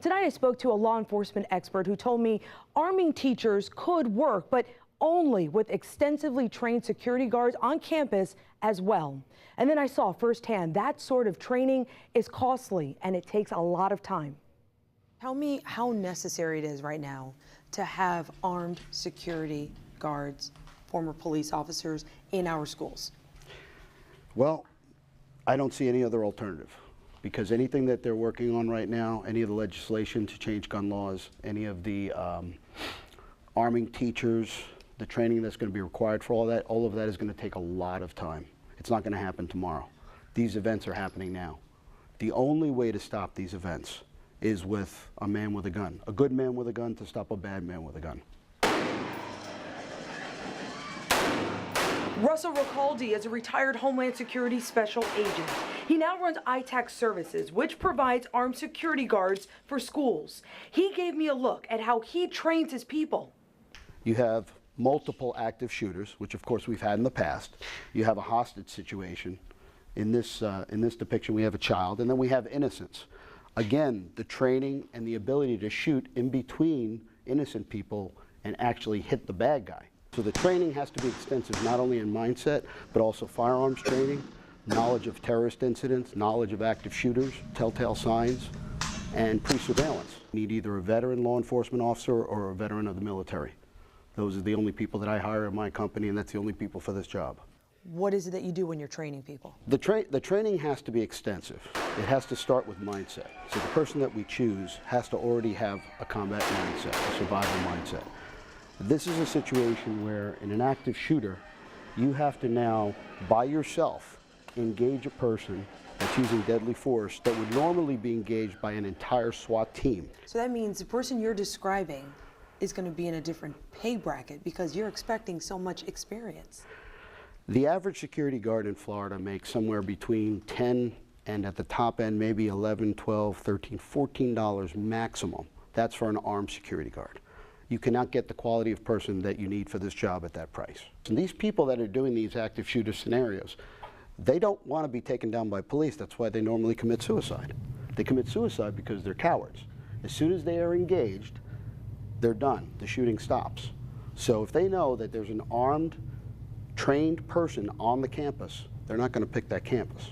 Tonight I spoke to a law enforcement expert who told me arming teachers could work, but only with extensively trained security guards on campus as well. And then I saw firsthand that sort of training is costly and it takes a lot of time. Tell me how necessary it is right now to have armed security guards, former police officers in our schools. Well, I don't see any other alternative, because anything that they're working on right now, any of the legislation to change gun laws, any of the arming teachers, the training that's going to be required for all of that is going to take a lot of time. It's not going to happen tomorrow. These events are happening now. The only way to stop these events is with a man with a gun, a good man with a gun to stop a bad man with a gun. Russell Ricaldi is a retired Homeland Security Special Agent. He now runs ITAC Services, which provides armed security guards for schools. He gave me a look at how he trains his people. You have multiple active shooters, which of course we've had in the past. You have a hostage situation. In this depiction we have a child, and then we have innocents. Again, the training and the ability to shoot in between innocent people and actually hit the bad guy. So the training has to be extensive, not only in mindset, but also firearms training, knowledge of terrorist incidents, knowledge of active shooters, telltale signs, and pre-surveillance. You need either a veteran law enforcement officer or a veteran of the military. Those are the only people that I hire in my company, and that's the only people for this job. What is it that you do when you're training people? The training has to be extensive. It has to start with mindset. So the person that we choose has to already have a combat mindset, a survival mindset. This is a situation where, in an active shooter, you have to now, by yourself, engage a person that's using deadly force that would normally be engaged by an entire SWAT team. So that means the person you're describing is going to be in a different pay bracket because you're expecting so much experience. The average security guard in Florida makes somewhere between $10 and at the top end maybe $11, $12, $13, $14 maximum. That's for an armed security guard. You cannot get the quality of person that you need for this job at that price. And these people that are doing these active shooter scenarios, they don't want to be taken down by police. That's why they normally commit suicide. They commit suicide because they're cowards. As soon as they are engaged, they're done. The shooting stops. So if they know that there's an armed, trained person on the campus, they're not going to pick that campus.